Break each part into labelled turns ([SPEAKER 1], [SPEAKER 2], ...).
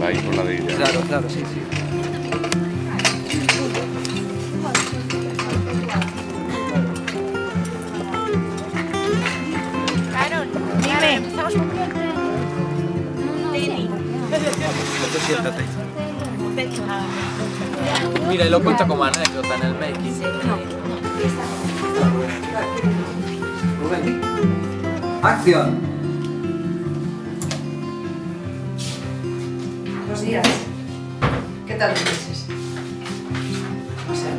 [SPEAKER 1] Va ahí por la de ella.
[SPEAKER 2] Claro, claro, sí, sí.
[SPEAKER 3] Aaron, dime, empezamos con Teni.
[SPEAKER 2] Siéntate. Mira, y lo cuenta como anécdota en el making. ¡Acción!
[SPEAKER 4] Buenos días. ¿Qué tal los meses? No sé.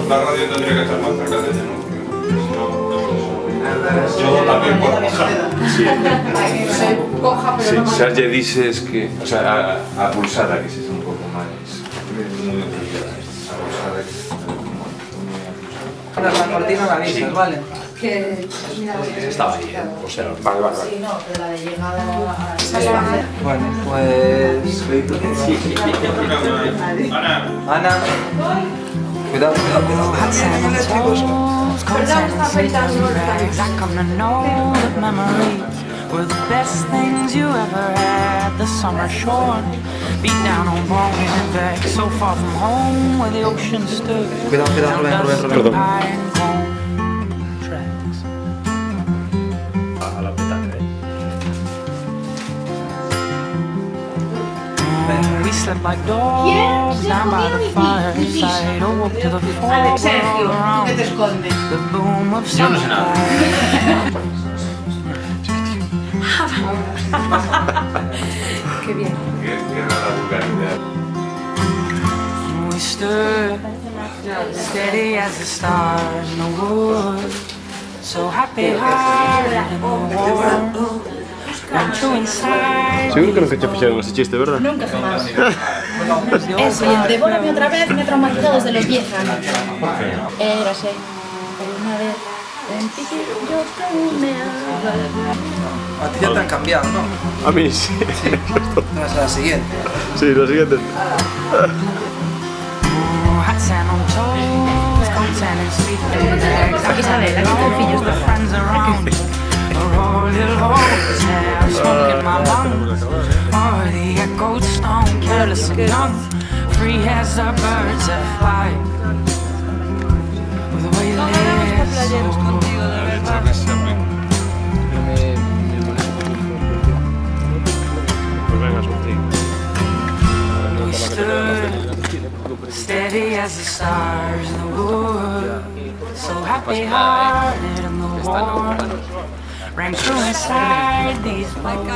[SPEAKER 1] La radio tendría que estar más cerca de lleno, porque yo también puedo bajar. Sí.
[SPEAKER 4] Soy coja, pero no.
[SPEAKER 1] Sí, Sergio dices que, o sea, a pulsada que se un poco más muy delicada. A pulsada que se
[SPEAKER 2] Ahora la cortina la avisas, ¿vale?
[SPEAKER 4] Que mira,
[SPEAKER 1] estaba ahí, o sea, vale.
[SPEAKER 4] Sí, no, pero la de llegada a
[SPEAKER 2] Bueno, pues... Ana. Cuidado, cuidado, cuidado.
[SPEAKER 4] Perdón, está afeitando
[SPEAKER 5] were the best things you ever had. The summer shore, beat down on Broadway, so far from home where the ocean stood.
[SPEAKER 2] Cuidado, cuidado, Rubén.
[SPEAKER 1] A la petaca,
[SPEAKER 5] We slept like dogs down by the fireside, or walked to the forest around the boom of sunlight.
[SPEAKER 4] Qué bien.
[SPEAKER 1] Qué rara vulgaridad.
[SPEAKER 5] We stood steady as the stars in the wood, so happy-hearted in the warm.
[SPEAKER 6] Seguro que nunca te fijaron ese chiste, ¿verdad?
[SPEAKER 3] Nunca jamás. El siguiente, devórame otra vez, me he traumatizado desde los 10 años. Era así. Una vez, en ti yo te me
[SPEAKER 2] A ti ya te han cambiado, ¿no?
[SPEAKER 6] A mí sí.
[SPEAKER 2] Sí. Tras la siguiente.
[SPEAKER 6] Sí, la siguiente.
[SPEAKER 3] Isabel, aquí te pillo.
[SPEAKER 5] Free as the birds that fly. With the way you
[SPEAKER 6] Pues venga, Sofía.
[SPEAKER 5] we stood steady as the stars in the wood, so happy-hearted in the warm. Ran true inside these bones.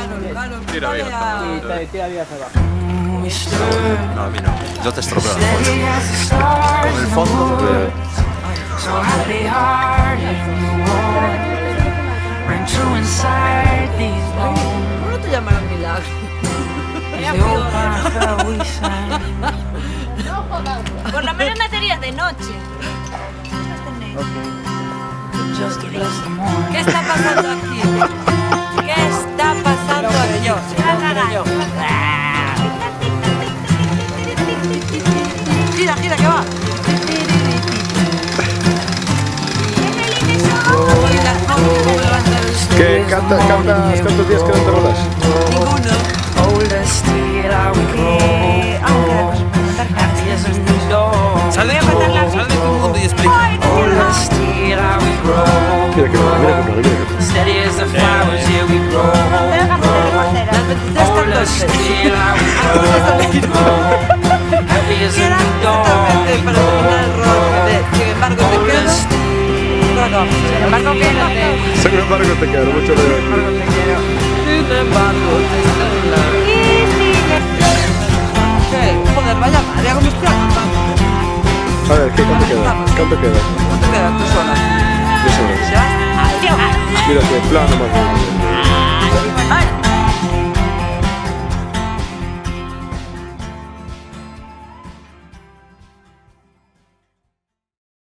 [SPEAKER 5] We stood
[SPEAKER 7] No, a mí no. Yo te estropeo
[SPEAKER 5] steady as the stars in the wood, so happy-hearted in the warm. Ran true inside these bones.
[SPEAKER 4] ¿Cómo no te llamarán milagro?
[SPEAKER 5] The old times that we sang.
[SPEAKER 3] Por lo menos nacerías de noche.
[SPEAKER 5] Just to bless the morning.
[SPEAKER 4] ¿Qué está pasando aquí? ¿Qué está pasando aquí? Gira, gira, que va.
[SPEAKER 6] ¿Qué? ¿Cuántos días quedan de rodas?
[SPEAKER 4] Ninguno.
[SPEAKER 7] Sal de tu mundo y explica.
[SPEAKER 6] Mira que no.
[SPEAKER 5] Steady as the flowers, here we grow. Hold us still, we grow. Happy as a new dawn.
[SPEAKER 4] Para terminar el rol, sin embargo te quedo. Sin embargo que no te...
[SPEAKER 6] Sin embargo te quedo, mucho de aquí.
[SPEAKER 4] Sin embargo te ¿qué? Joder, vaya madre, hago mis planos.
[SPEAKER 6] A ver, ¿cuánto queda?
[SPEAKER 4] ¿Cuánto quedan? 2 horas.
[SPEAKER 6] 2 horas.
[SPEAKER 4] ¿Ya?
[SPEAKER 6] Mira, que plano más.
[SPEAKER 4] ¡Ay!